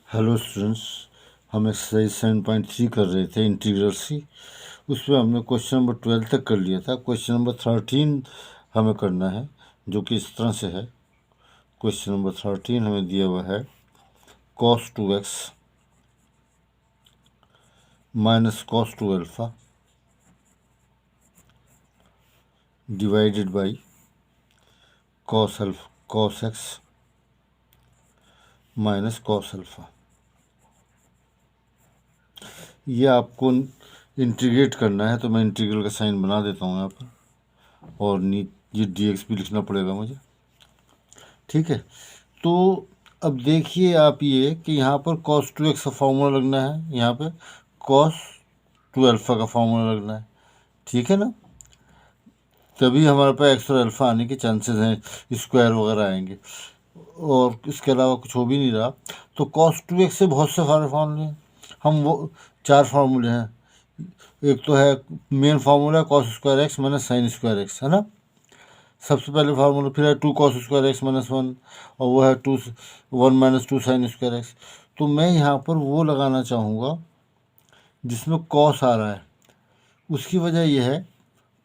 Hello students, हम exercise 7.3 कर रहे थे इंटीग्रल सी। उसमें हमने क्वेश्चन नंबर 12 तक कर लिया था। क्वेश्चन नंबर 13 हमें करना है, जो कि इस तरह से है। क्वेश्चन नंबर 13 हमें दिया हुआ है cos 2x minus cos 2 alpha divided by cos x minus cos alpha. ये आपको इंटीग्रेट करना है, तो मैं इंटीग्रल का साइन बना देता हूँ यहाँ पर, और ये dx भी लिखना पड़ेगा मुझे। ठीक है, तो अब देखिए आप ये कि यहाँ पर cos 2x का फार्मूला लगना है, यहाँ पे cos 2 अल्फ़ा का फार्मूला लगना है। ठीक है ना, तभी हमारे पास एक्स और अल्फ़ा आने के चांसेस हैं, स्क्वायर वगैरह आएंगे, और इसके अलावा कुछ हो भी नहीं रहा। तो cos 2x से बहुत से सारे फार्मूले हैं, हम वो 4 फार्मूले हैं। एक तो है main formula cos square x minus sign square x, है ना, सबसे पहले फार्मूला। फिर है 2 cos स्क्वायर एक्स माइनस 1, और वो है 1 माइनस 2 साइन स्क्वायर एक्स। तो मैं यहाँ पर वो लगाना चाहूँगा जिसमें cos आ रहा है। उसकी वजह यह है,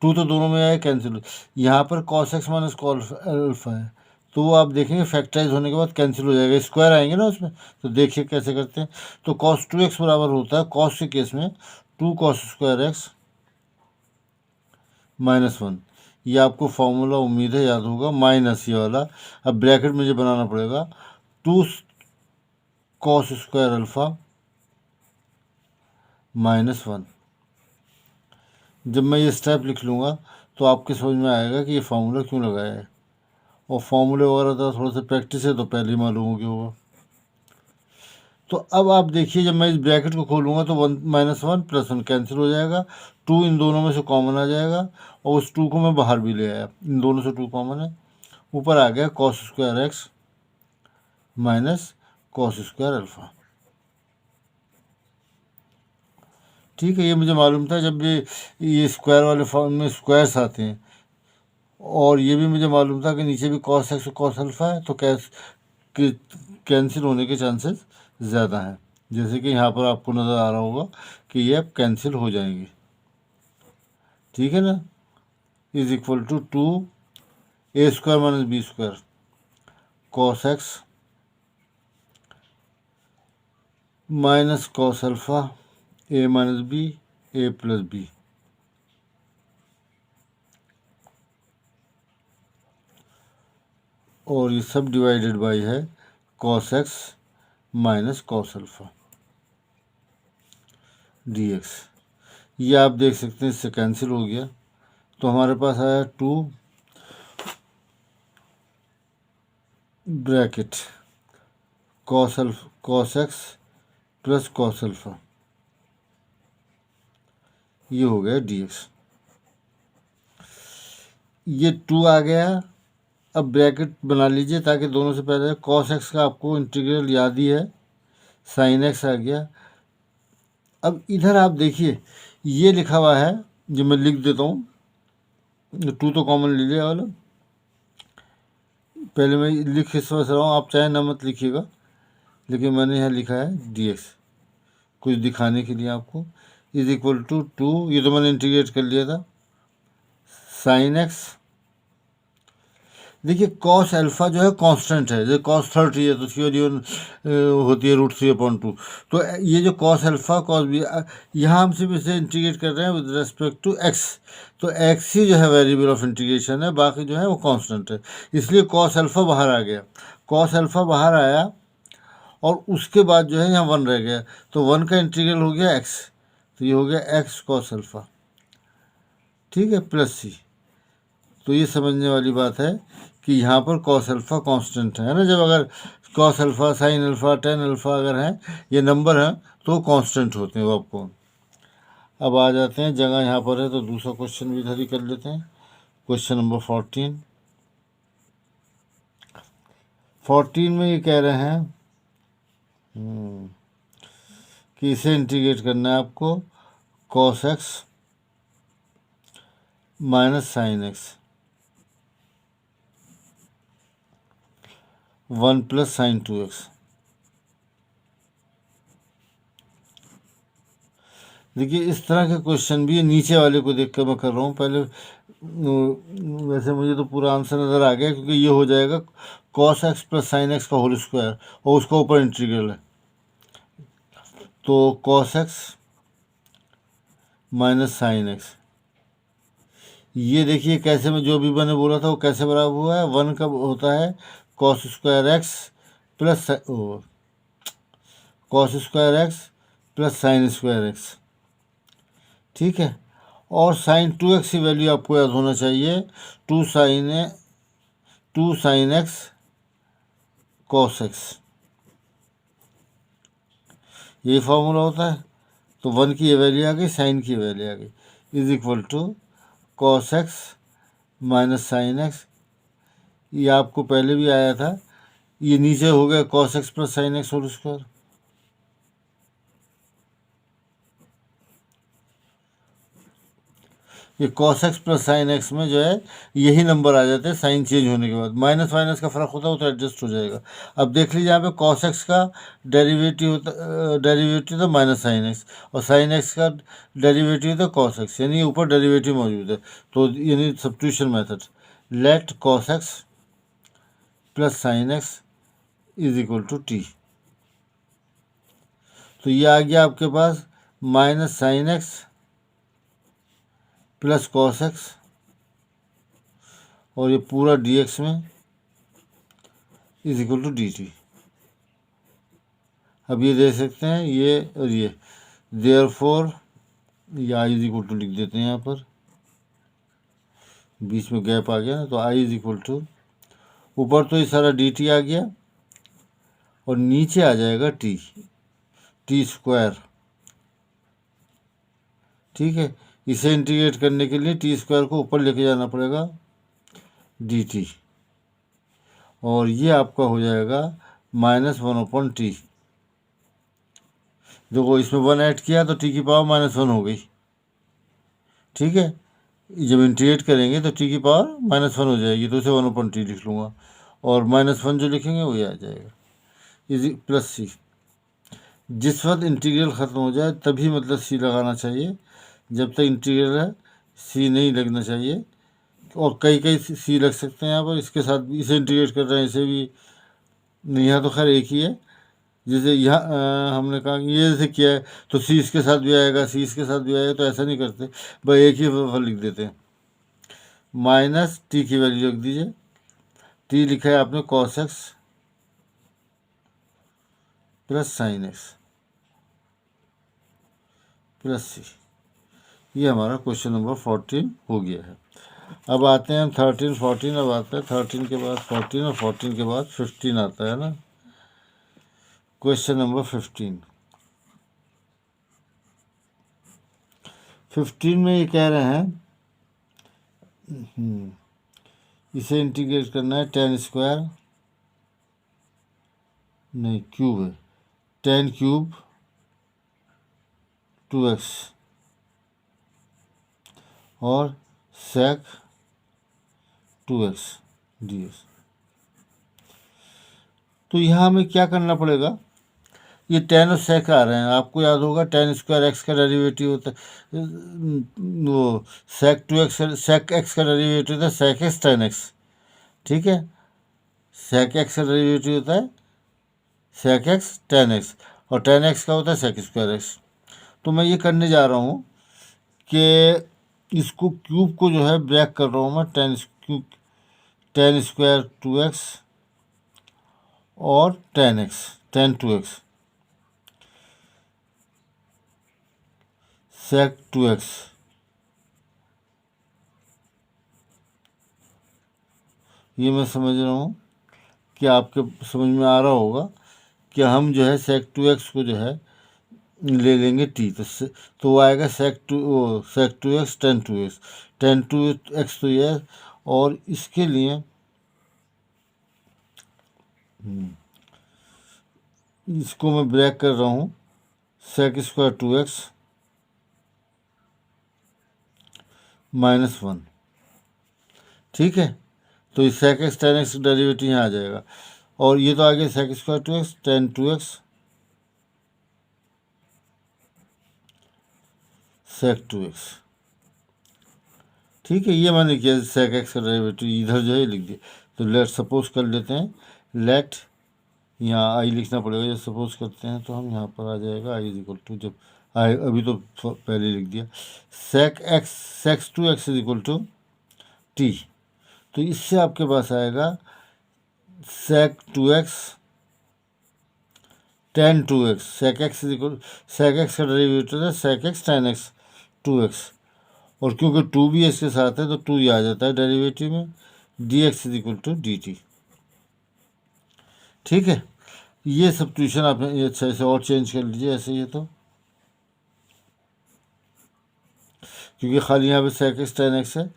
2 तो दोनों में आए, कैंसिल। यहाँ पर cos x minus cos alpha है, तो वो आप देखेंगे फैक्टराइज होने के बाद कैंसिल हो जाएगा, स्क्वायर आएंगे ना उसमें। तो देखिए कैसे करते हैं। तो cos 2x बराबर होता है cos के केस में 2 cos स्क्वायर एक्स माइनस 1। ये आपको फॉर्मूला उम्मीद है याद होगा, माइनस ये वाला। अब ब्रैकेट मुझे बनाना पड़ेगा, 2 cos स्क्वायर अल्फ़ा माइनस 1। जब मैं ये स्टेप लिख लूँगा तो आपके समझ में आएगा कि ये फार्मूला क्यों लगाया है। और फार्मूले वगैरह तो थोड़ा सा प्रैक्टिस है, तो पहले ही मालूम हो गया होगा। तो अब आप देखिए, जब मैं इस ब्रैकेट को खोलूँगा तो 1 माइनस 1 प्लस 1 कैंसिल हो जाएगा, 2 इन दोनों में से कॉमन आ जाएगा, और उस 2 को मैं बाहर भी ले आया, इन दोनों से 2 कॉमन है। ऊपर आ गया cos square x minus cos square alpha. ठीक है, ये मुझे मालूम था जब ये स्क्वायर वाले फॉर्म में स्क्वायर्स आते हैं, और ये भी मुझे मालूम था कि नीचे भी cos x और cos अल्फ़ा है, तो कैंसिल होने के चांसेस ज़्यादा हैं। जैसे कि यहाँ पर आपको नज़र आ रहा होगा कि ये अब कैंसिल हो जाएंगे। ठीक है ना, is equal to 2 A square minus B square cos x minus cos alpha A minus B A plus B. और ये सब डिवाइडेड बाई है cos x minus cos alpha dx। ये आप देख सकते हैं इससे कैंसिल हो गया, तो हमारे पास आया 2 bracket cos x plus cos alpha, ये हो गया dx। ये 2 आ गया। अब ब्रैकेट बना लीजिए, ताकि दोनों से पहले cos x का आपको इंटीग्रल याद ही है, sin x आ गया। अब इधर आप देखिए, ये लिखा हुआ है, जो मैं लिख देता हूँ, 2 तो कॉमन ले लिया वाला। पहले मैं लिख इस वजह से रहा हूँ, आप चाहे ना मत लिखिएगा, लेकिन मैंने यहाँ लिखा है dx कुछ दिखाने के लिए आपको। इज इक्वल टू 2, ये तो मैंने इंटीग्रेट कर लिया था, साइन एक्स। देखिए cos अल्फ़ा जो है कांस्टेंट है, जैसे cos 30 है तो थ्योरी होती है √3/2। तो ये जो cos अल्फ़ा cos बी, यहाँ हम सिर्फ इसे इंटीग्रेट कर रहे हैं विद रेस्पेक्ट टू x। तो x ही जो है वेरिएबल ऑफ इंटीग्रेशन है, बाकी जो है वो कांस्टेंट है। इसलिए cos अल्फ़ा बाहर आ गया, cos अल्फ़ा बाहर आया, और उसके बाद जो है यहाँ 1 रह गया, तो 1 का इंटीग्रल हो गया x, तो ये हो गया x cos अल्फ़ा। ठीक है, प्लस c। तो ये समझने वाली बात है कि यहाँ पर cos अल्फ़ा कांस्टेंट है ना। जब अगर cos alpha sine alpha tan alpha अगर हैं, ये नंबर हैं, तो कांस्टेंट होते हैं वो आपको। अब आ जाते हैं, जगह यहाँ पर है तो दूसरा क्वेश्चन भी इधर ही कर लेते हैं। क्वेश्चन नंबर 14 में ये कह रहे हैं कि इसे इंटीग्रेट करना है आपको, cos x minus sine x 1 plus sign 2x। देखिए इस तरह के क्वेश्चन भी नीचे वाले को देख कर मैं कर रहा हूँ। पहले वैसे मुझे तो पूरा आंसर नज़र आ गया, क्योंकि ये हो जाएगा cos x plus sine x का होल स्क्वायर, और उसका ऊपर इंटीग्रल है। तो cos x minus sine x, ये देखिए कैसे, मैं जो भी मैंने बोला था वो कैसे बराबर हुआ है, 1 का होता है cos square x plus cos square x plus sign square x. ठीक है, और साइन 2x की वैल्यू आपको याद होना चाहिए, 2 साइन एक्स कॉस एक्स, ये फॉर्मूला होता है। तो 1 की ये वैल्यू आ गई, साइन की वैल्यू आ गई, is equal to cos x minus sine x. ये आपको पहले भी आया था, ये नीचे हो गया cos x plus sine x whole square. ये cos x plus sine x में जो है यही नंबर आ जाते हैं साइन चेंज होने के बाद। माइनस माइनस का फर्क होता है, वो तो एडजस्ट हो जाएगा। अब देख लीजिए यहाँ पे कॉस एक्स का डेरिवेटिव होता, डेरिवेटिव था माइनस साइन एक्स, और साइन एक्स का डेरिवेटिव था कॉस एक्स, यानी ऊपर डेरिवेटिव मौजूद है। तो यानी substitution method, let cos x plus sine x is equal to t. तो ये आ गया आपके पास minus sine x plus cos x, और ये पूरा डी एक्स में is equal to d t. अब ये दे सकते हैं ये और ये, देयर फोर ये आई इज इक्वल टू लिख देते हैं यहाँ पर, बीच में गैप आ गया ना, तो आई इज इक्वल टू, ऊपर तो ये सारा डी टी आ गया और नीचे आ जाएगा टी स्क्वायर। ठीक है, इसे इंटीग्रेट करने के लिए टी स्क्वायर को ऊपर लेके जाना पड़ेगा डी टी, और ये आपका हो जाएगा माइनस 1/t। देखो इसमें 1 ऐड किया तो टी की पावर -1 हो गई। ठीक है, जब इंटीग्रेट करेंगे तो टी की पावर -1 हो जाएगी, तो उसे 1/t लिख लूँगा, और -1 जो लिखेंगे वही आ जाएगा, इज प्लस सी। जिस वक्त इंटीग्रल ख़त्म हो जाए तभी मतलब सी लगाना चाहिए, जब तक इंटीग्रल है सी नहीं लगना चाहिए। और कई कई सी लग सकते हैं यहाँ पर, इसके साथ भी इसे इंटीग्रेट कर रहे हैं, इसे भी नहीं, यहाँ तो खैर एक ही है। जैसे यहाँ हमने कहा कि ये जैसे किया है तो सी इसके साथ भी आएगा, सी इसके साथ भी आएगा, तो ऐसा नहीं करते, बस एक ही फल लिख देते हैं। माइनस टी की वैल्यू रख दीजिए, टी लिखा है आपने cos x plus sine x plus c. ये हमारा क्वेश्चन नंबर 14 हो गया है। अब आते हैं हम 13 14, अब आता है 13 के बाद 14, और 14 के बाद 15 आता है ना। क्वेश्चन नंबर 15 में ये कह रहे हैं इसे इंटीग्रेट करना है, टेन स्क्वायर नहीं क्यूब है, 10 क्यूब 2x और sec 2x ds। तो यहाँ हमें क्या करना पड़ेगा, ये टेन और सेक आ रहे हैं, आपको याद होगा टेन स्क्वायर एक्स का डेरिवेटिव होता है, वो सेक 2x, सेक एक्स का डेरिवेटिव होता है सेक एक्स टेन एक्स। ठीक है, सेक एक्स का डेरिवेटिव होता है सेक एक्स टेन एक्स, और टेन एक्स का होता है सेक स्क्वायर एक्स। तो मैं ये करने जा रहा हूँ कि इसको क्यूब को जो है ब्रेक कर रहा हूँ मैं, टेन स्क्वायर 2x और टेन एक्स, टेन 2x सेक 2x। ये मैं समझ रहा हूँ कि आपके समझ में आ रहा होगा कि हम जो है सेक 2x को जो है ले लेंगे टी, तो वो आएगा sec 2x tan 2x, tan 2x तो ये है, और इसके लिए इसको मैं ब्रेक कर रहा हूँ सेक स्क्वायर 2x -1। ठीक है, तो इस sec x tan x derivative यहाँ आ जाएगा, और ये तो आ गया sec square 2x tan 2x सेक 2x। ठीक है, ये मैंने किया सेक एक्स का डेरिवेटिव इधर जो है लिख दिया। तो लेट सपोज कर लेते हैं, लेट यहाँ आई लिखना पड़ेगा जब सपोज करते हैं, तो हम यहाँ पर आ जाएगा आई इज इक्वल टू, जब आई अभी तो पहले लिख दिया, sec x sec x 2x is equal to t. तो इससे आपके पास आएगा sec 2x tan 2x। Sec x is equal, sec x का डेरिवेटिव है sec x tan x 2x, और क्योंकि 2 भी इसके साथ है तो 2 ही आ जाता है डेरिवेटिव में, d x is equal to d t. ठीक है, ये सब्स्टिट्यूशन आपने ये अच्छा ऐसे और चेंज कर लीजिए ऐसे, ये तो क्योंकि खाली यहाँ पे सेक एक्स टेन एक्स है,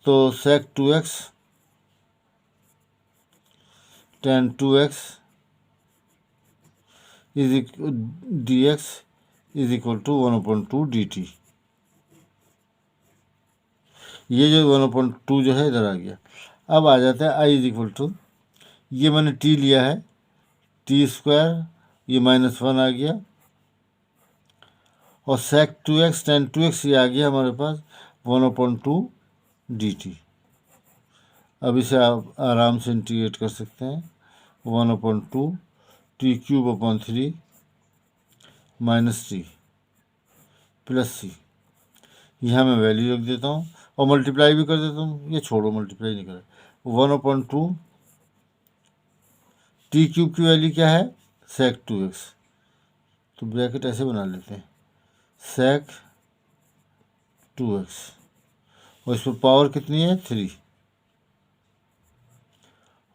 तो sec 2x tan 2x is d x is equal to 1/2 d t. ये जो 1/2 जो है इधर आ गया। अब आ जाता है आई इज इक्वल टू, ये मैंने टी लिया है, टी स्क्वायर, ये -1 आ गया, और सेक 2x टेन 2x ये आ गया हमारे पास 1/2 डी टी। अब इसे आप आराम से इंटीग्रेट कर सकते हैं, 1/2 t cube upon 3 minus t plus c. यहाँ मैं वैल्यू रख देता हूँ और मल्टीप्लाई भी कर देता हूँ, ये छोड़ो मल्टीप्लाई नहीं करें, 1/2 टी क्यूब की वैल्यू क्या है सेक 2x, तो ब्रैकेट ऐसे बना लेते हैं सेक 2x, और इस पर पावर कितनी है 3,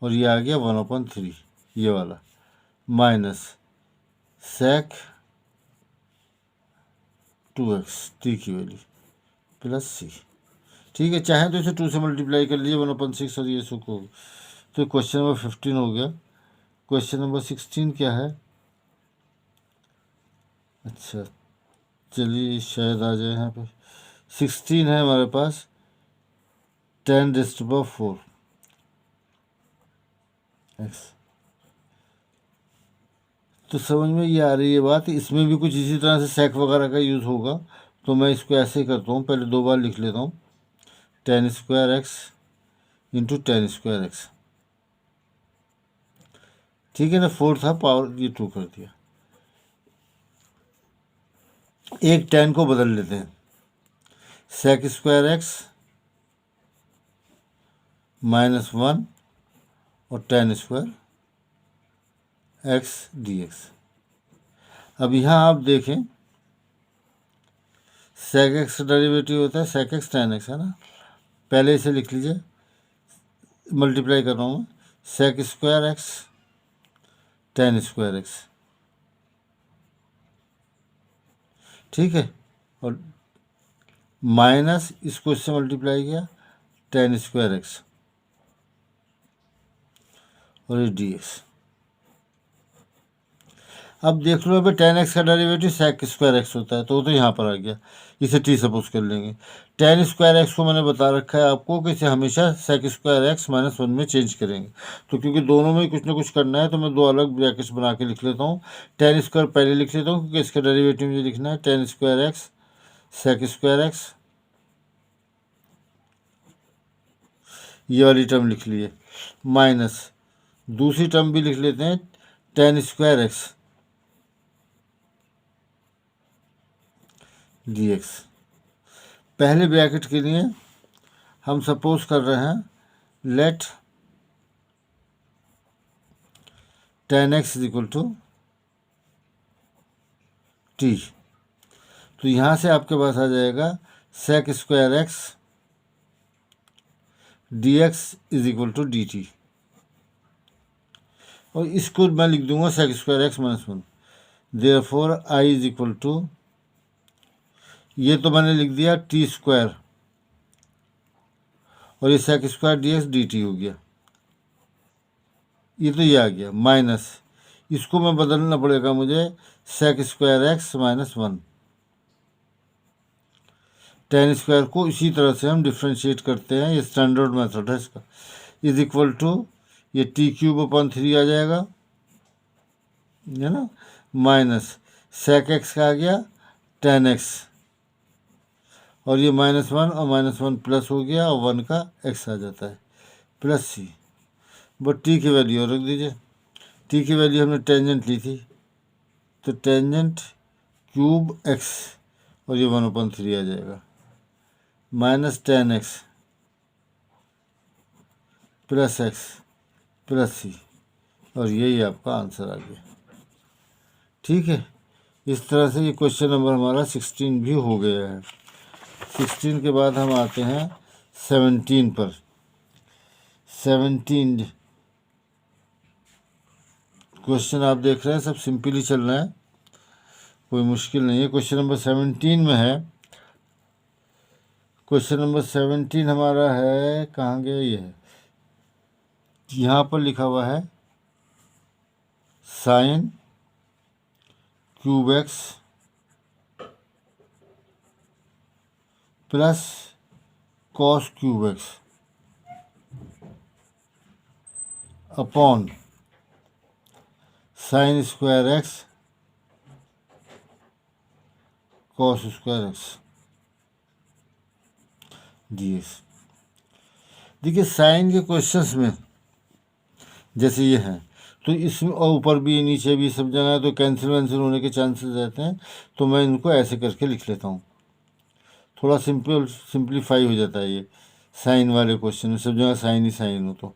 और ये आ गया 1/3 ये वाला, माइनस सेक 2x टी की वैल्यू प्लस सी। ठीक है, चाहे तो इसे 2 से मल्टीप्लाई कर लीजिए 1/6 और ये सुख हो। तो क्वेश्चन नंबर 15 हो गया। क्वेश्चन नंबर 16 क्या है, अच्छा चलिए शायद आ जाए यहाँ पे। 16 है हमारे पास 10⁻⁴ एक्स। तो समझ में ये आ रही है बात, इसमें भी कुछ इसी तरह से सेक वगैरह का यूज़ होगा। तो मैं इसको ऐसे ही करता हूँ, पहले 2 बार लिख लेता हूँ, 10² x इंटू 10² x। ठीक है ना, 4 था पावर ये 2 कर दिया। एक 10 को बदल लेते हैं, sec² x -1 और 10² x dx। अब यहाँ आप देखें sec x डेरिवेटिव होता है sec x tan x, है ना। पहले इसे लिख लीजिए, मल्टीप्लाई कर रहा हूँ मैं, sec² x tan² x। ठीक है, और माइनस इसको इससे मल्टीप्लाई किया tan² x और ये dx। अब देख लो यहाँ पे tan x का डेरिवेटिव sec² x होता है, तो वो तो यहाँ पर आ गया, इसे t सपोज कर लेंगे। tan² x को मैंने बता रखा है आपको कि इसे हमेशा sec² x -1 में चेंज करेंगे। तो क्योंकि दोनों में कुछ ना कुछ करना है, तो मैं 2 अलग ब्रैकेट्स बना के लिख लेता हूँ। tan² पहले लिख लेता हूँ क्योंकि इसका डेरिवेटिव मुझे लिखना है, tan² x sec² x, ये वाली टर्म लिख लिए, माइनस दूसरी टर्म भी लिख लेते हैं tan² x dx। पहले ब्रैकेट के लिए हम सपोज कर रहे हैं, let tan x is equal to t. तो यहाँ से आपके पास आ जाएगा sec² x dx is equal to d t, और इसको मैं लिख दूंगा sec² x -1। Therefore I is equal to, ये तो मैंने लिख दिया t², और ये sec² dx dt हो गया, ये तो ये आ गया, माइनस इसको मैं बदलना पड़ेगा मुझे sec² x -1। tan² को इसी तरह से हम डिफ्रेंशिएट करते हैं, ये स्टैंडर्ड मेथड है इसका, इज इक्वल टू ये t³/3 आ जाएगा, है ना, माइनस sec x का आ गया tan x और ये -1 और -1 प्लस हो गया और 1 का x आ जाता है प्लस c। बट t की वैल्यू और रख दीजिए। t की वैल्यू हमने टेंजेंट ली थी, तो टेंजेंट क्यूब x और ये 1/3 आ जाएगा -10x plus x plus c, और यही आपका आंसर आ गया। ठीक है, इस तरह से ये क्वेश्चन नंबर हमारा 16 भी हो गया है। 16 के बाद हम आते हैं 17 पर। 17 क्वेश्चन आप देख रहे हैं सब सिंपली चल रहा है, कोई मुश्किल नहीं है। क्वेश्चन नंबर 17 में है, क्वेश्चन नंबर 17 हमारा है, कहाँ गया ये है, यहाँ पर लिखा हुआ है sine cube x plus cos cube x upon sine square x cos square x dx. देखिए साइन के क्वेश्चंस में जैसे ये हैं, तो इसमें और ऊपर भी नीचे भी सब जगह तो कैंसिल वैंसिल होने के चांसेस रहते हैं, तो मैं इनको ऐसे करके लिख लेता हूँ, थोड़ा सिंप्लीफाई हो जाता है ये साइन वाले क्वेश्चन में। सब जगह साइन ही साइन हो, तो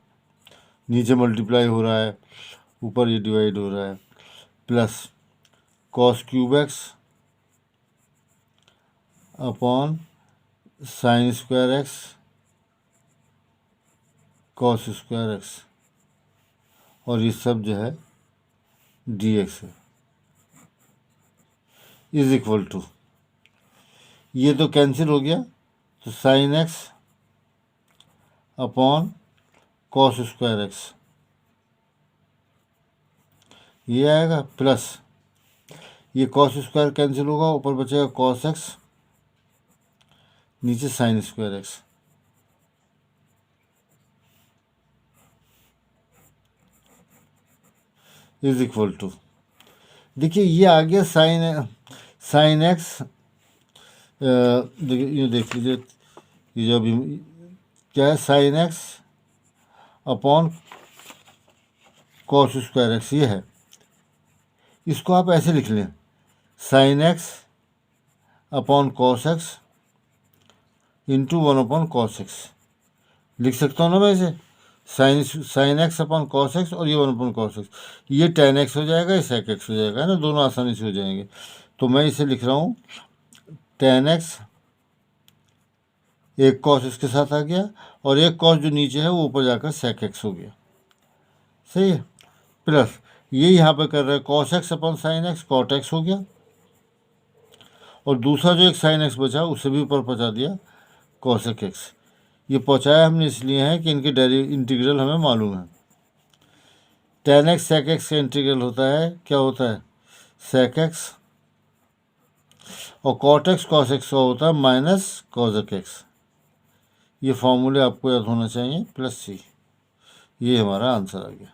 नीचे मल्टीप्लाई हो रहा है, ऊपर ये डिवाइड हो रहा है, plus cos cube x upon sine square x cos square x, और ये सब जो है डी एक्स है, इज इक्वल टू, ये तो कैंसिल हो गया, तो sine x upon cos square x ये आएगा, प्लस ये कॉस स्क्वायर कैंसिल होगा, ऊपर बचेगा कॉस एक्स, नीचे sine square x, is equal to, देखिए ये आ गया साइन एक्स, देखिए ये देख लीजिए, ये जो अभी क्या है, sine x upon cos square x ये है, इसको आप ऐसे लिख लें, sine x upon cos x into 1/cos x लिख सकता हूँ ना मैं इसे, sine x upon cos x और ये 1/cos x, ये tan x हो जाएगा, ये sec x हो जाएगा, है ना, दोनों आसानी से हो जाएंगे। तो मैं इसे लिख रहा हूँ tan x, एक cos इसके साथ आ गया, और एक cos जो नीचे है वो ऊपर जाकर sec x हो गया, सही है, प्लस ये यहाँ पे कर रहे हैं cos x upon sine x, cot x हो गया, और दूसरा जो एक साइन x बचा उसे भी ऊपर पहुँचा दिया cosec x। ये पहुँचाया हमने इसलिए है कि इनके इंटीग्रल हमें मालूम है। tan x sec x का इंटीग्रल होता है, क्या होता है, sec x, और cot x cos x का होता है माइनस cosec x। ये फॉर्मूले आपको याद होना चाहिए, प्लस सी, ये हमारा आंसर आ गया।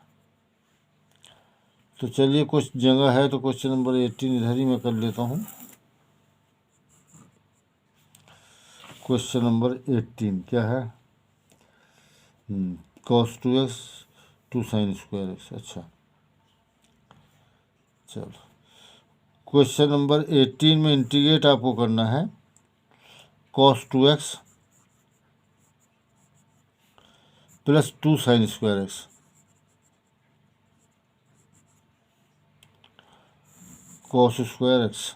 तो चलिए कुछ जगह है तो क्वेश्चन नंबर 18 इधर ही मैं कर लेता हूँ। क्वेश्चन नंबर 18 क्या है, cos 2x 2 sin square x, अच्छा चलो, क्वेश्चन नंबर 18 में इंटीग्रेट आपको करना है cos 2x plus 2 sin square x cos square x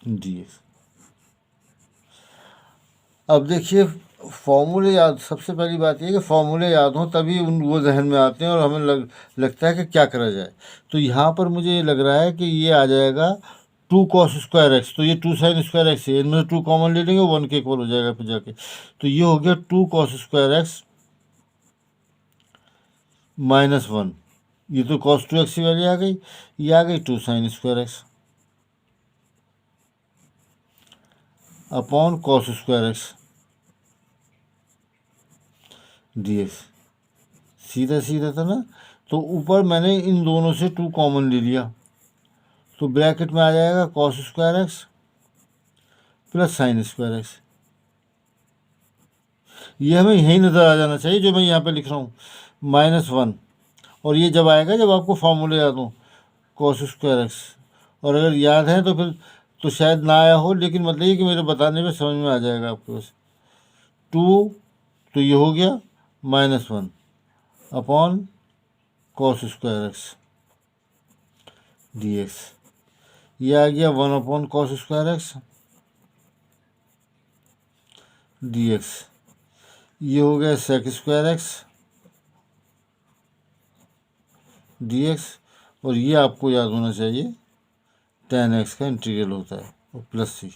d x. अब देखिए फॉर्मूले याद, सबसे पहली बात यह कि फॉर्मूले याद हों तभी वो जहन में आते हैं और हमें लगता है कि क्या करा जाए। तो यहाँ पर मुझे ये लग रहा है कि ये आ जाएगा 2 cos स्क्वायर एक्स, तो ये 2 sin स्क्वायर एक्स है, इनमें 2 कॉमन ले लेंगे, 1 के इक्वल हो जाएगा फिर जाके, तो ये हो गया 2 cos स्क्वायर एक्स -1, ये तो cos 2x की वैल्यू आ गई, ये आ गई 2 sin square x upon cos square x d x, सीधा सीधा था ना। तो ऊपर मैंने इन दोनों से 2 कॉमन ले लिया, तो ब्रैकेट में आ जाएगा cos square x plus sign square x. ये हमें यही नज़र आ जाना चाहिए जो मैं यहाँ पे लिख रहा हूँ, -1। और ये जब आएगा जब आपको फॉर्मूले याद हो, कॉस स्क्वायर एक्स। और अगर याद है तो फिर तो शायद ना आया हो, लेकिन मतलब ये कि मेरे बताने में समझ में आ जाएगा आपके पास। 2 तो ये हो गया -1 upon cos square x d x. ये आ गया 1 upon cos square x d x. ये हो गया sec square x d x. और ये आपको याद होना चाहिए tan x का इंटीग्रल होता है, और प्लस सी।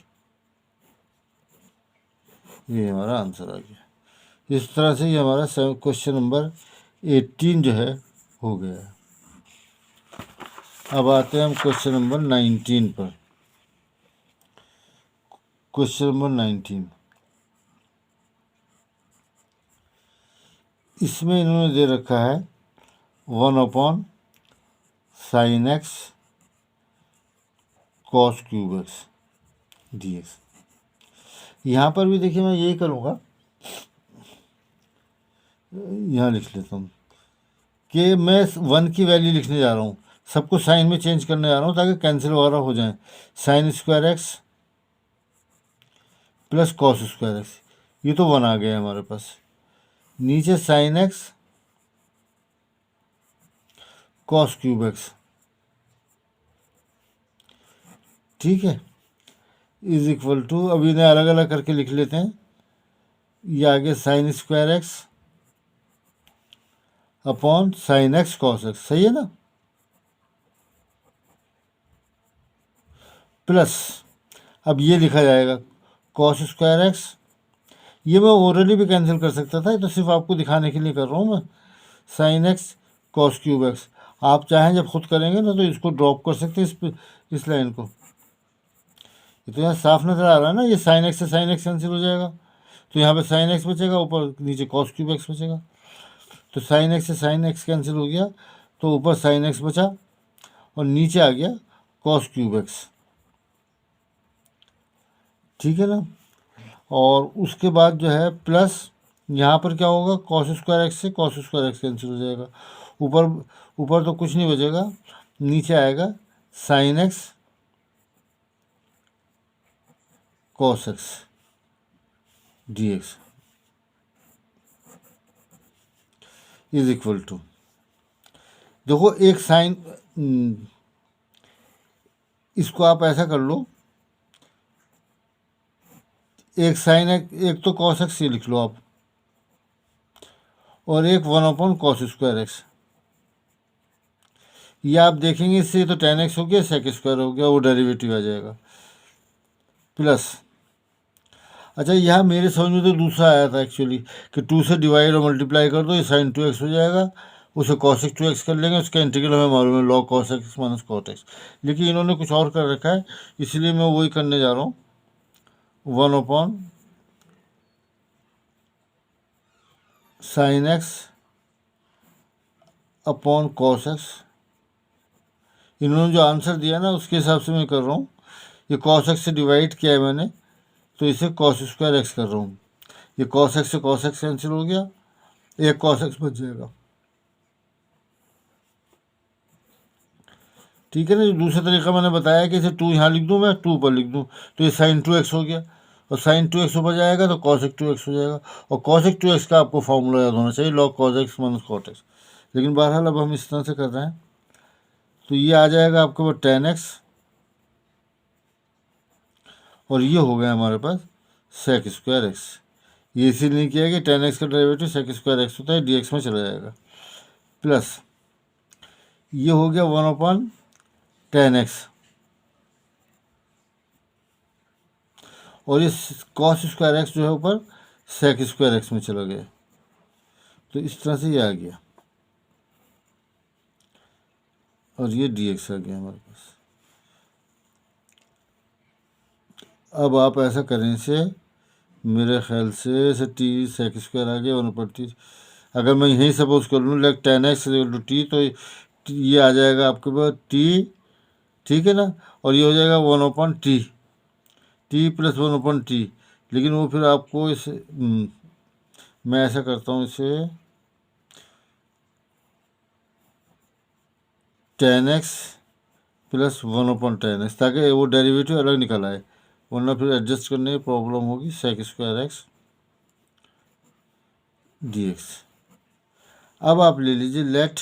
ये हमारा आंसर आ गया। इस तरह से ये हमारा क्वेश्चन नंबर 18 जो है हो गया है। अब आते हैं हम क्वेश्चन नंबर 19 पर। क्वेश्चन नंबर 19, इसमें इन्होंने दे रखा है 1 upon sign x cos cube x d x. यहाँ पर भी देखिए मैं यही करूँगा, यहाँ लिख लेता हूँ कि मैं 1 की वैल्यू लिखने जा रहा हूँ, सबको साइन में चेंज करने जा रहा हूँ ताकि कैंसिल वगैरह हो जाए। Sign square x plus cos square x, ये तो 1 आ गया हमारे पास। नीचे sign x cos cube x, ठीक है, इज इक्वल टू, अब इन्हें अलग अलग करके लिख लेते हैं। ये आगे sign square x upon sign x cos x, सही है ना, प्लस अब ये लिखा जाएगा कॉस स्क्वायर एक्स। ये मैं ओरली भी कैंसिल कर सकता था, तो सिर्फ आपको दिखाने के लिए कर रहा हूँ मैं। Sign x cos cube x, आप चाहें जब खुद करेंगे ना तो इसको ड्रॉप कर सकते हैं, इस लाइन को। ये तो यहाँ साफ नज़र आ रहा है ना, ये साइन एक्स से साइन एक्स कैंसिल हो जाएगा, तो यहाँ पे साइन एक्स बचेगा, ऊपर नीचे कॉस क्यूब एक्स बचेगा। तो साइन एक्स से साइन एक्स कैंसिल हो गया, तो ऊपर साइन एक्स बचा और नीचे आ गया कॉस क्यूब एक्स, ठीक है ना। और उसके बाद जो है प्लस यहाँ पर क्या होगा, कॉस स्क्वायर एक्स से कॉस स्क्वायर एक्स कैंसिल हो जाएगा। ऊपर ऊपर तो कुछ नहीं बचेगा, नीचे आएगा sine x cos x d x is equal to, देखो एक साइन, इसको आप ऐसा कर लो, एक साइन एक तो कॉस एक्स ये लिख लो आप, और एक 1 अपॉन कॉस स्क्वायर एक्स। ये आप देखेंगे इससे तो tan x हो गया, सेक स्क्वायर हो गया, वो डेरिवेटिव आ जाएगा, प्लस। अच्छा, यहाँ मेरे समझ में तो दूसरा आया था एक्चुअली कि 2 से डिवाइड और मल्टीप्लाई कर दो, ये साइन 2x हो जाएगा, उसे कॉसेक 2x कर लेंगे, उसका इंटीग्रल हमें मालूम है log cos x minus cot x. लेकिन इन्होंने कुछ और कर रखा है, इसलिए मैं वही करने जा रहा हूँ, 1 upon sine x upon cos x. इन्होंने जो आंसर दिया ना उसके हिसाब से मैं कर रहा हूँ, ये कॉस एक्स से डिवाइड किया है मैंने, तो इसे कॉस स्क्वायर एक्स कर रहा हूँ। ये कॉस एक्स से कॉस एक्स कैंसिल हो गया, एक कॉस एक्स बच जाएगा, ठीक है ना। जो दूसरा तरीका मैंने बताया कि इसे 2 यहाँ लिख दूँ, मैं 2 पर लिख दूँ, तो ये साइन 2x हो गया, और साइन 2x ऊपर जाएगा तो कॉस एक्स 2x हो जाएगा। और कॉस एक्स 2x का आपको फॉर्मूला याद होना चाहिए, log cos x minus cot x. लेकिन बहरहाल अब हम इस तरह से कर रहे हैं, तो ये आ जाएगा आपके पास tan x, और ये हो गया हमारे पास सेक स्क्वायर एक्स। ये इसीलिए नहीं किया कि tan x का डेरिवेटिव सेक स्क्वायर एक्स होता है, dx में चला जाएगा, प्लस ये हो गया 1 अपॉन tan x, और ये कॉस स्क्वायर एक्स जो है ऊपर सेक स्क्वायर एक्स में चला गया, तो इस तरह से ये आ गया, और ये dx आ गया हमारे पास। अब आप ऐसा करें से, मेरे ख्याल से इसे टी सेक स्क्वायर आ गया 1 ऊपर टी। अगर मैं यही सपोज कर लूँ लाइक tan x टी, तो ये आ जाएगा आपके पास टी ठीक है ना। और ये हो जाएगा 1/t, t प्लस 1/t। लेकिन वो फिर आपको इस मैं ऐसा करता हूँ इसे tan x plus 1/tan x, ताकि वो डेरिवेटिव अलग निकल आए, वरना फिर एडजस्ट करने में प्रॉब्लम होगी। sec² x dx। अब आप ले लीजिए let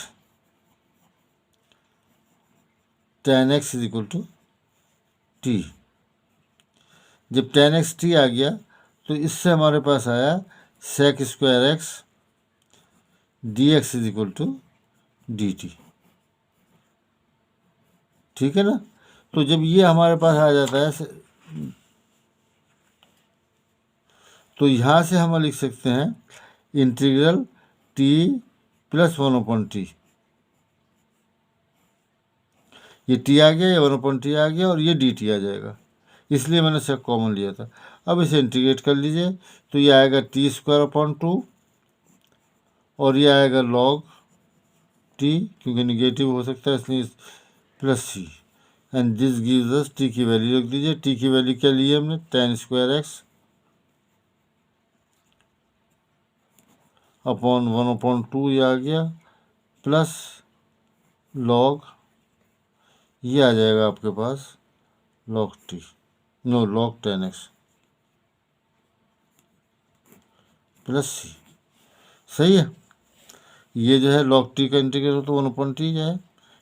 tan x is equal to t। जब tan x t आ गया तो इससे हमारे पास आया sec² x dx is equal to dt। ठीक है ना। तो जब ये हमारे पास आ जाता है तो यहाँ से हम लिख सकते हैं इंटीग्रल t प्लस 1/t। ये t आ गया, ये 1/t आ गया और ये dt आ जाएगा, इसलिए मैंने सेक कॉमन लिया था। अब इसे इंटीग्रेट कर लीजिए तो ये आएगा t²/2 और ये आएगा log t, क्योंकि निगेटिव हो सकता है इसलिए plus c, and this gives us t की वैल्यू रख दीजिए। t की वैल्यू क्या ली है हमने, tan² x अपॉन 1/2 ये आ गया, प्लस log ये आ जाएगा आपके पास log t, no log tan x plus c। सही है। ये जो है log t का इंटीग्रल तो 1/t जो है,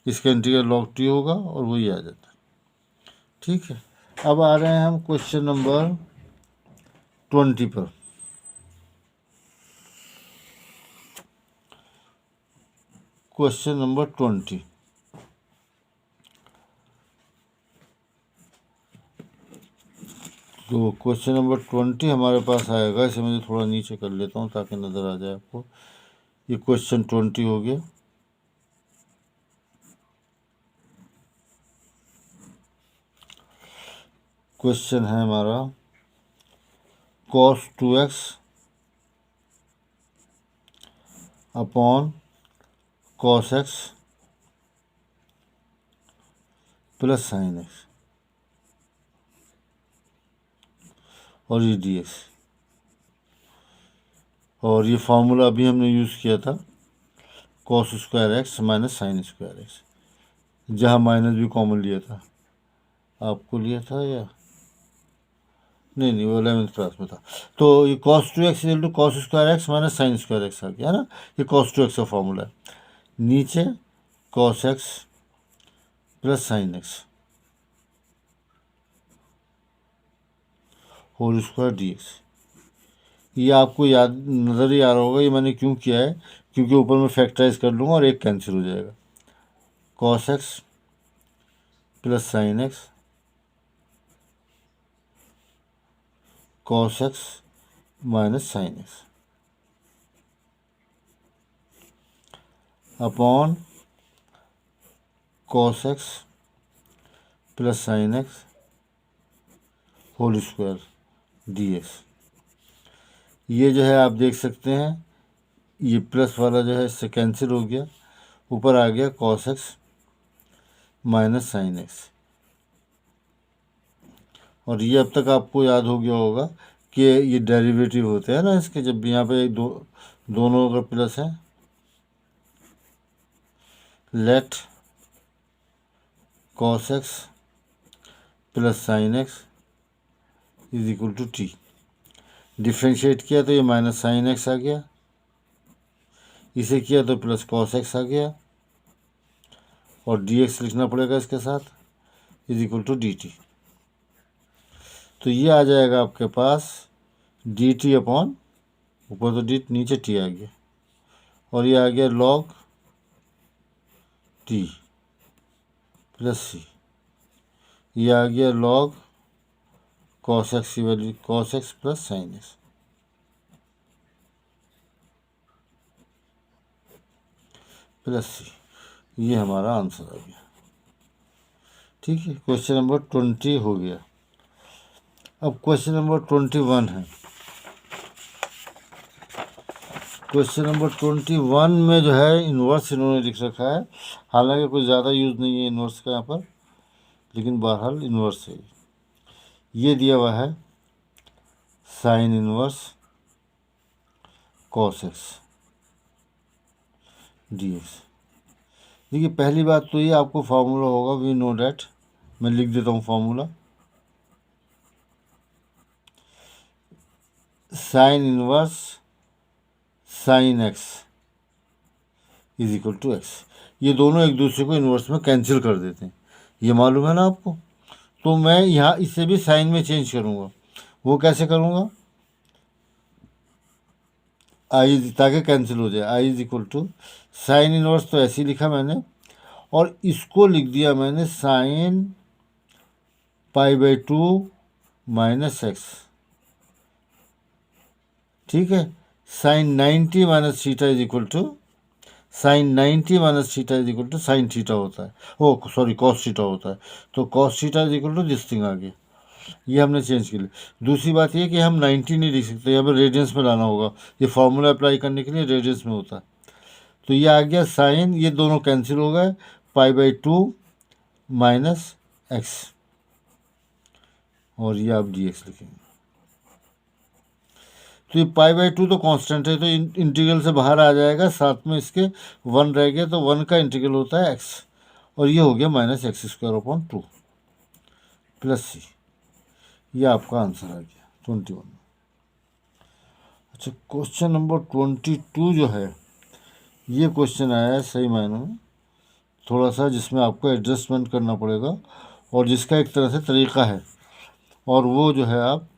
इसका इंटीग्रल log t होगा और वही आ जाता है। ठीक है। अब आ रहे हैं हम क्वेश्चन नंबर 20 पर। क्वेश्चन नंबर 20, तो क्वेश्चन नंबर 20 हमारे पास आएगा। इसे मैं थोड़ा नीचे कर लेता हूँ ताकि नज़र आ जाए आपको। ये क्वेश्चन 20 हो गया। क्वेश्चन है हमारा cos 2x upon cos x plus sin x और ये dx। और ये फार्मूला अभी हमने यूज़ किया था cos² x minus sin² x, जहाँ माइनस भी कॉमन लिया था। आपको लिया था या नहीं, वो 11th क्लास में था। तो ये cos 2x equal to cos² x minus sin² x आ गया ना। ये cos 2x का फॉर्मूला है। नीचे cos x plus sin x whole square dx। ये आपको याद नज़र ही आ रहा होगा ये मैंने क्यों किया है, क्योंकि ऊपर में फैक्टराइज कर लूँगा और एक कैंसिल हो जाएगा। cos x plus sin x cos x minus sin x upon cos x plus sin x whole square dx। ये जो है आप देख सकते हैं ये प्लस वाला जो है इससे कैंसिल हो गया, ऊपर आ गया cos x minus sin x। और ये अब तक आपको याद हो गया होगा कि ये डेरिवेटिव होते हैं ना इसके, जब भी यहाँ पे दोनों अगर प्लस है, let cos x plus sin x is equal to t। Differentiate किया तो ये माइनस sin x आ गया, इसे किया तो प्लस cos x आ गया, और dx लिखना पड़ेगा इसके साथ, इज इक्वल टू dt। तो ये आ जाएगा आपके पास dt अपॉन, ऊपर तो dt नीचे t आ गया, और ये आ गया log t प्लस c। ये आ गया log cos x की value cos x plus sin x। Plus c, ये हमारा आंसर आ गया। ठीक है, क्वेश्चन नंबर 20 हो गया। अब क्वेश्चन नंबर 21 है। क्वेश्चन नंबर 21 में जो है इन्वर्स इन्होंने लिख रखा है, हालांकि कुछ ज़्यादा यूज़ नहीं है इन्वर्स का यहाँ पर। लेकिन बहरहाल इन्वर्स है। ये दिया हुआ है sign inverse cos x d x. देखिए पहली बात तो ये आपको फार्मूला होगा, वी नो डैट, मैं लिख देता हूँ formula. Sine inverse sine x is equal to x. ये दोनों एक दूसरे को इन्वर्स में कैंसिल कर देते हैं, ये मालूम है ना आपको। तो मैं यहाँ इससे भी साइन में चेंज करूँगा। वो कैसे करूँगा, आई, ताकि कैंसिल हो जाए, I is equal to sine inverse तो ऐसे ही लिखा मैंने, और इसको लिख दिया मैंने sine pi by two minus x. ठीक है, sine 90 minus theta is equal to sine 90 minus theta is equal to sine theta होता है, ओ सॉरी कॉस थीटा होता है। तो cos theta is equal to this thing आ गया, ये हमने चेंज कर लिया। दूसरी बात ये कि हम 90 नहीं लिख सकते, यहाँ पर रेडियंस में लाना होगा, ये फॉर्मूला अप्लाई करने के लिए रेडियंस में होता है। तो ये आ गया साइन, ये दोनों कैंसिल हो गए, पाई बाई टू माइनस एक्स, और ये आप डी एक्स लिखेंगे। तो ये पाई बाई टू तो कांस्टेंट है, तो इंटीग्रल से बाहर आ जाएगा, साथ में इसके 1 रह गया, तो 1 का इंटीग्रल होता है एक्स, और ये हो गया minus x square upon 2 plus c. ये आपका आंसर आ गया 21। अच्छा, क्वेश्चन नंबर 22 जो है, ये क्वेश्चन आया है सही मायनों में थोड़ा सा, जिसमें आपको एडजस्टमेंट करना पड़ेगा, और जिसका एक तरह से तरीका है, और वो जो है आप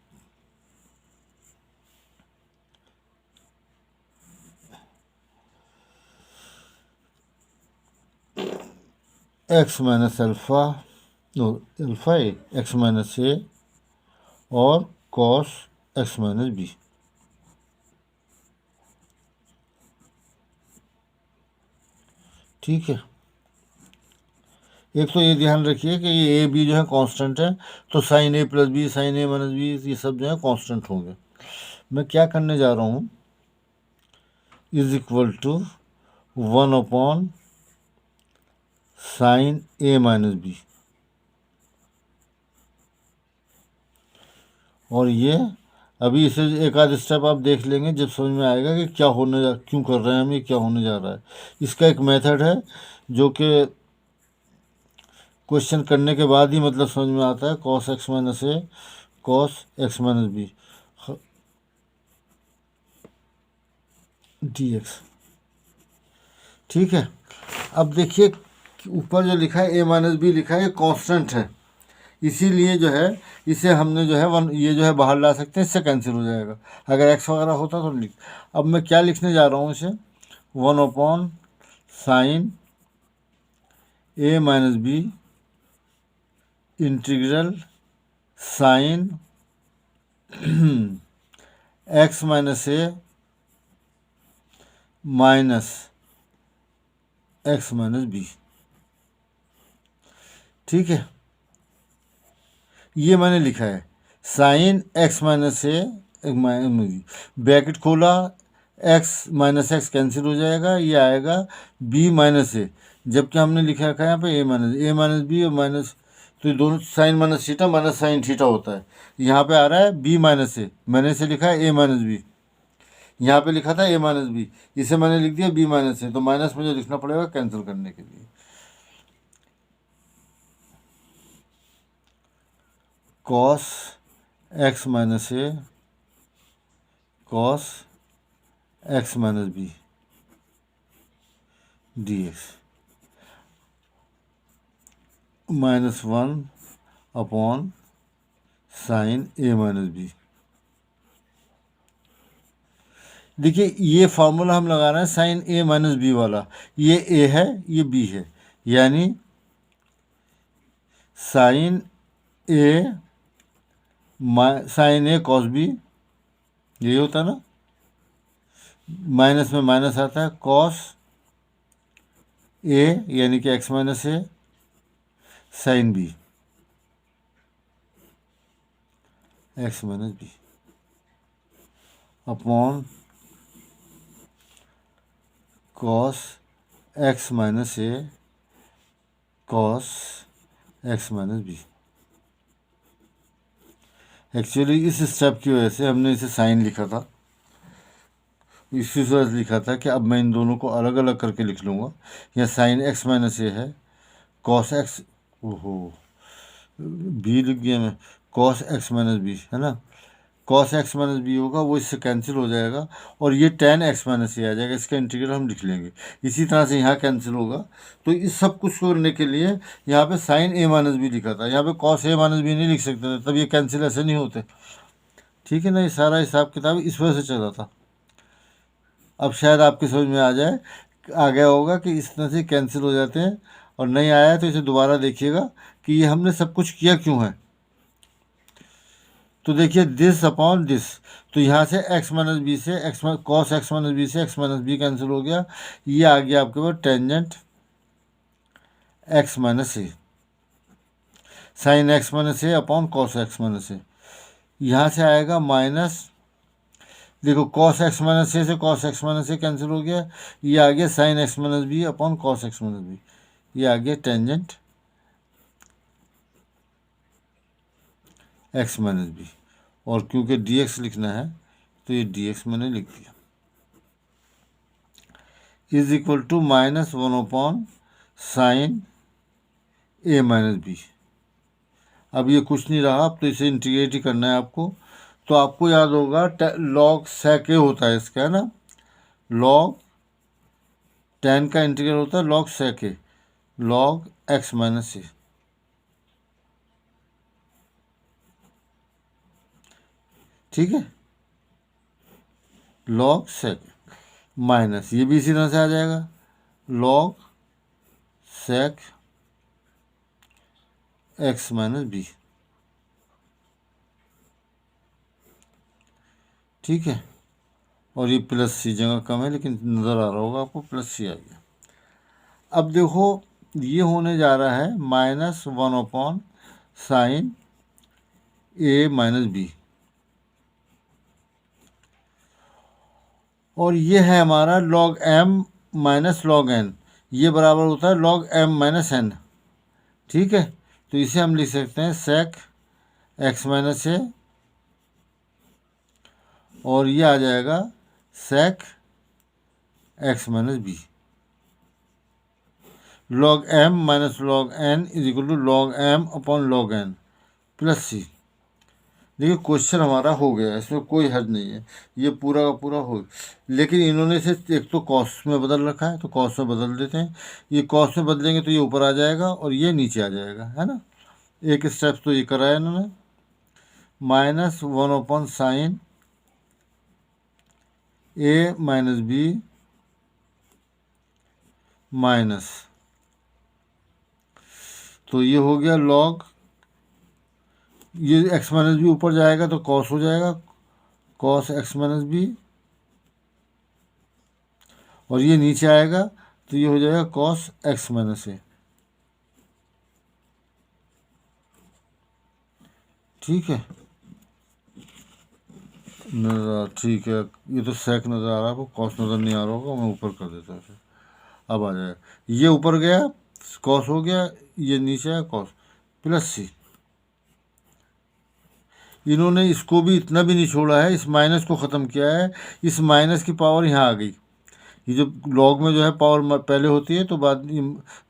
x minus alpha, no alpha a, x minus a और कॉस एक्स माइनस बी। ठीक है, एक तो ये ध्यान रखिए कि ये ए बी जो है कांस्टेंट है, तो साइन ए प्लस बी, साइन ए माइनस बी, ये सब जो है कांस्टेंट होंगे। मैं क्या करने जा रहा हूँ, is equal to 1 upon sine A minus B, और ये अभी इसे एक आध स्टेप आप देख लेंगे, जब समझ में आएगा कि क्या क्यों कर रहे हैं हम, ये क्या होने जा रहा है। इसका एक मेथड है जो कि क्वेश्चन करने के बाद ही मतलब समझ में आता है, cos x minus a cos x minus b d x. ठीक है, अब देखिए ऊपर जो लिखा है ए माइनस बी लिखा है, ये कांस्टेंट है, इसीलिए जो है इसे हमने जो है वन, ये जो है बाहर ला सकते हैं, इससे कैंसिल हो जाएगा। अगर एक्स वगैरह होता तो लिख, अब मैं क्या लिखने जा रहा हूँ इसे, 1 upon sine A minus b integral sine x minus a minus x minus B. ठीक है, ये मैंने लिखा है sine x minus a bracket खोला, एक्स माइनस एक्स कैंसिल हो जाएगा, ये आएगा बी माइनस ए, जबकि हमने लिखा रखा है यहाँ पे ए माइनस बी और माइनस, तो ये दोनों sine minus theta minus sine theta होता है। यहाँ पे आ रहा है बी माइनस ए, मैंने इसे लिखा है ए माइनस बी, यहाँ पे लिखा था ए माइनस बी, इसे मैंने लिख दिया बी माइनस ए, तो माइनस मुझे लिखना पड़ेगा कैंसिल करने के लिए। Cos x minus a cos x minus b d x -1 upon sine A minus b. देखिए ये फार्मूला हम लगा रहे हैं साइन ए माइनस बी वाला, ये ए है ये बी है, यानी साइन ए साइन ए कॉस बी, यही होता है ना, माइनस में माइनस आता है, कॉस ए यानी कि x minus A sine b x minus B upon cos x minus a cos x minus b. Actually इस स्टेप की वजह से हमने इसे साइन लिखा था, इसी वजह से लिखा था कि अब मैं इन दोनों को अलग अलग करके लिख लूँगा। यहाँ साइन एक्स माइनस ए है, कॉस एक्स, ओहो बी लिख दिया मैं, कॉस एक्स माइनस बी है ना, कॉस एक्स माइनस बी होगा, वो इससे कैंसिल हो जाएगा और ये टेन एक्स माइनस ए आ जाएगा, इसका इंटीग्रल हम लिख लेंगे। इसी तरह से यहाँ कैंसिल होगा। तो इस सब कुछ करने के लिए यहाँ पे साइन ए माइनस बी लिखा था, यहाँ पे कॉस ए माइनस बी नहीं लिख सकते थे, तब ये कैंसिल ऐसे नहीं होते। ठीक है ना, ये सारा हिसाब किताब इस वजह से चला था। अब शायद आपकी समझ में आ गया होगा कि इस तरह से कैंसिल हो जाते हैं, और नहीं आया तो इसे दोबारा देखिएगा कि ये हमने सब कुछ किया क्यों है। तो देखिए दिस अपॉन दिस, तो यहाँ से एक्स माइनस बी से x cos x minus B से एक्स माइनस बी कैंसिल हो गया, ये आ गया आपके पास tangent x minus A, sine x minus A upon cos x minus A. यहाँ से आएगा माइनस, देखो कॉस एक्स माइनस ए से cos x minus A cancel हो गया, ये आ गया sine x minus B upon cos x minus B, ये आ गया टेंजेंट एक्स माइनस बी। और क्योंकि डी एक्स लिखना है तो ये डी एक्स मैंने लिख दिया, is equal to minus one upon sine A minus B. अब ये कुछ नहीं रहा, अब तो इसे इंटीग्रेट ही करना है आपको। तो आपको याद होगा लॉग सेक ए होता है इसका, है ना, लॉग टेन का इंटीग्रल होता है लॉग सेक ए, लॉग एक्स माइनस ए। ठीक है, लॉग सेक माइनस, ये भी इसी तरह से आ जाएगा log sec x minus B. ठीक है, और ये प्लस सी जगह कम है लेकिन नज़र आ रहा होगा आपको, प्लस सी आ गया। अब देखो ये होने जा रहा है माइनस वन अपॉन साइन ए माइनस बी, और ये है हमारा log M minus log N, ये बराबर होता है लॉग एम माइनस एन। ठीक है, तो इसे हम लिख सकते हैं सेक एक्स माइनस ए, और ये आ जाएगा sec x minus b, log M minus log n is equal to log m upon log n plus c. देखिए क्वेश्चन हमारा हो गया, इसमें कोई हर्ज नहीं है, ये पूरा का पूरा हो। लेकिन इन्होंने इसे एक तो कॉस में बदल रखा है, तो कॉस में बदल देते हैं। ये कॉस में बदलेंगे तो ये ऊपर आ जाएगा और ये नीचे आ जाएगा, है ना। एक स्टेप तो ये कराया इन्होंने, माइनस वन अपॉन साइन ए माइनस बी माइनस, तो ये हो गया लॉग, ये एक्स माइनस बी ऊपर जाएगा तो कॉस हो जाएगा, कॉस एक्स माइनस बी, और ये नीचे आएगा तो ये हो जाएगा कॉस एक्स माइनस ए। ठीक है, नज़र, ठीक है, ये तो सेक नज़र आ रहा है आपको, कॉस नज़र नहीं आ रहा होगा, मैं ऊपर कर देता हूँ इसे। अब आ जाएगा, ये ऊपर गया कॉस हो गया, ये नीचे आया कॉस प्लस सी। इन्होंने इसको भी इतना भी नहीं छोड़ा है, इस माइनस को ख़त्म किया है, इस माइनस की पावर यहाँ आ गई। ये जो लॉग में जो है पावर पहले होती है तो बाद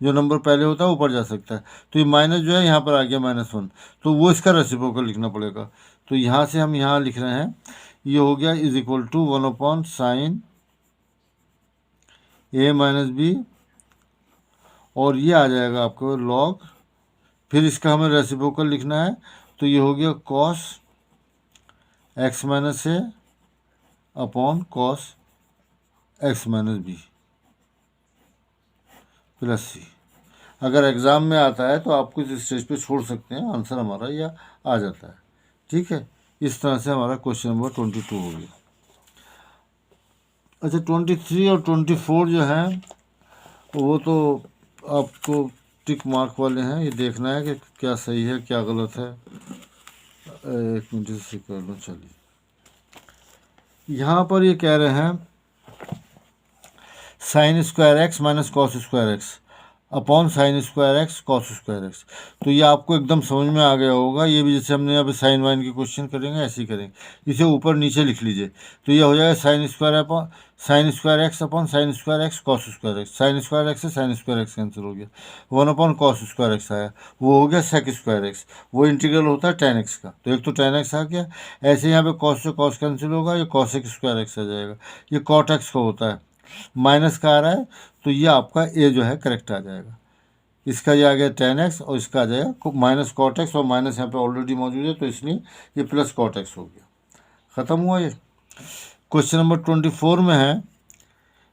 जो नंबर पहले होता है ऊपर जा सकता है, तो ये माइनस जो है यहाँ पर आ गया माइनस वन, तो वो इसका रेसिप्रोकल लिखना पड़ेगा। तो यहाँ से हम यहाँ लिख रहे हैं, ये हो गया is equal to one upon sine A minus B, और ये आ जाएगा आपको लॉग, फिर इसका हमें रेसिप्रोकल लिखना है, तो ये हो गया कॉस एक्स माइनस ए upon cos x minus b plus c. अगर एग्ज़ाम में आता है तो आपको इस स्टेज पे छोड़ सकते हैं, आंसर हमारा यह आ जाता है। ठीक है, इस तरह से हमारा क्वेश्चन नंबर 22 हो गया। अच्छा 23 और 24 जो हैं वो तो आपको टिक मार्क वाले हैं, ये देखना है कि क्या सही है क्या गलत है। एक मिनट से कर लो, चलिए यहाँ पर ये कह रहे हैं sign square x minus cos square x. Upon sine square x cos square x. तो ये आपको एकदम समझ में आ गया होगा। ये भी जैसे हमने अभी साइन वाइन के क्वेश्चन करेंगे ऐसे ही करेंगे। इसे ऊपर नीचे लिख लीजिए। तो ये हो जाएगा sign square x upon sine square x cos square x. Sign square x से साइन स्क्वायर एक्स कैंसिल हो गया, 1 अपॉन कॉस स्क्वायर एक्स आया, वो हो गया सेक स्क्वायर एक्स। वो इंटीग्रल होता है टेन एक्स का, तो एक तो टेन एक्स आ गया। ऐसे यहाँ पे कॉस से कॉस कैंसिल होगा, ये कॉसेक स्क्वायर एक्स आ जाएगा। ये कॉट एक्स का होता है, माइनस का आ रहा है, तो ये आपका ए जो है करेक्ट आ जाएगा। इसका ये आ गया टेन एक्स और इसका आ जाएगा माइनस कॉट एक्स, और माइनस यहाँ पे ऑलरेडी मौजूद है तो इसलिए ये प्लस कॉट एक्स हो गया। ख़त्म हुआ ये। क्वेश्चन नंबर 24 में है,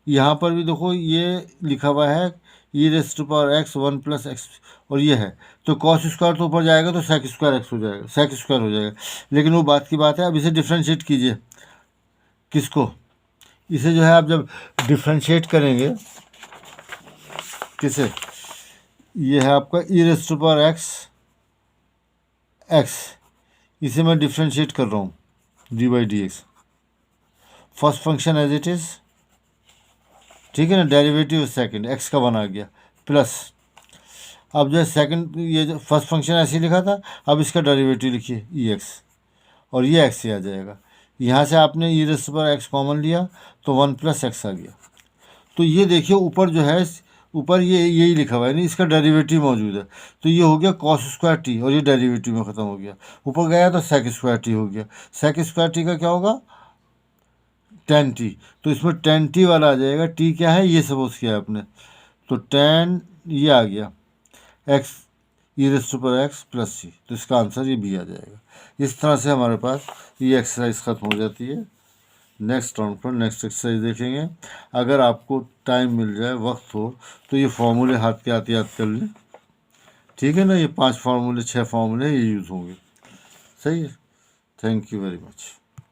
यहाँ पर भी देखो ये लिखा हुआ है e raised to power x 1 plus x, और ये है तो कॉस स्क्वायर तो ऊपर जाएगा तो सेक स्क्वायर एक्स हो जाएगा, सेक स्क्वायर हो जाएगा। लेकिन वो बात की बात है, अब इसे डिफ्रेंशिएट कीजिए। किसको? इसे जो है आप जब डिफ्रेंशिएट करेंगे, किसे? ये है आपका e raised to power x x, इसे मैं डिफ्रेंशिएट कर रहा हूँ d by d x. First function as it is, ठीक है ना, डेरिवेटिव सेकंड एक्स का 1 आ गया प्लस, अब जो है सेकंड, ये जो फर्स्ट फंक्शन ऐसे ही लिखा था, अब इसका डेरिवेटिव लिखिए ई एक्स, और ये एक्स ही आ जाएगा। यहाँ से आपने ई रेस्ट पर एक्स कॉमन लिया तो 1 प्लस एक्स आ गया। तो ये देखिए ऊपर जो है, ऊपर ये यही लिखा हुआ है, नहीं इसका डेरिवेटिव मौजूद है, तो ये हो गया कॉस स्क्वायर टी, और ये डेरिवेटिव में ख़त्म हो गया। ऊपर गया तो सेक स्क्वायर टी हो गया, सेक स्क्वायर टी का क्या होगा? Ten T. तो इसमें टेन टी वाला आ जाएगा। टी क्या है ये सपोज किया आपने, तो टेन ये आ गया x e raised to power x plus c, तो इसका आंसर ये बी आ जाएगा। इस तरह से हमारे पास ये एक्सरसाइज ख़त्म हो जाती है। नेक्स्ट राउंड पर नेक्स्ट एक्सरसाइज देखेंगे। अगर आपको टाइम मिल जाए, वक्त हो, तो ये फॉर्मूले हाथ के आते याद कर लें, ठीक है ना। ये 5 फार्मूले 6 फार्मूले ये यूज़ होंगे, सही है। Thank you very much.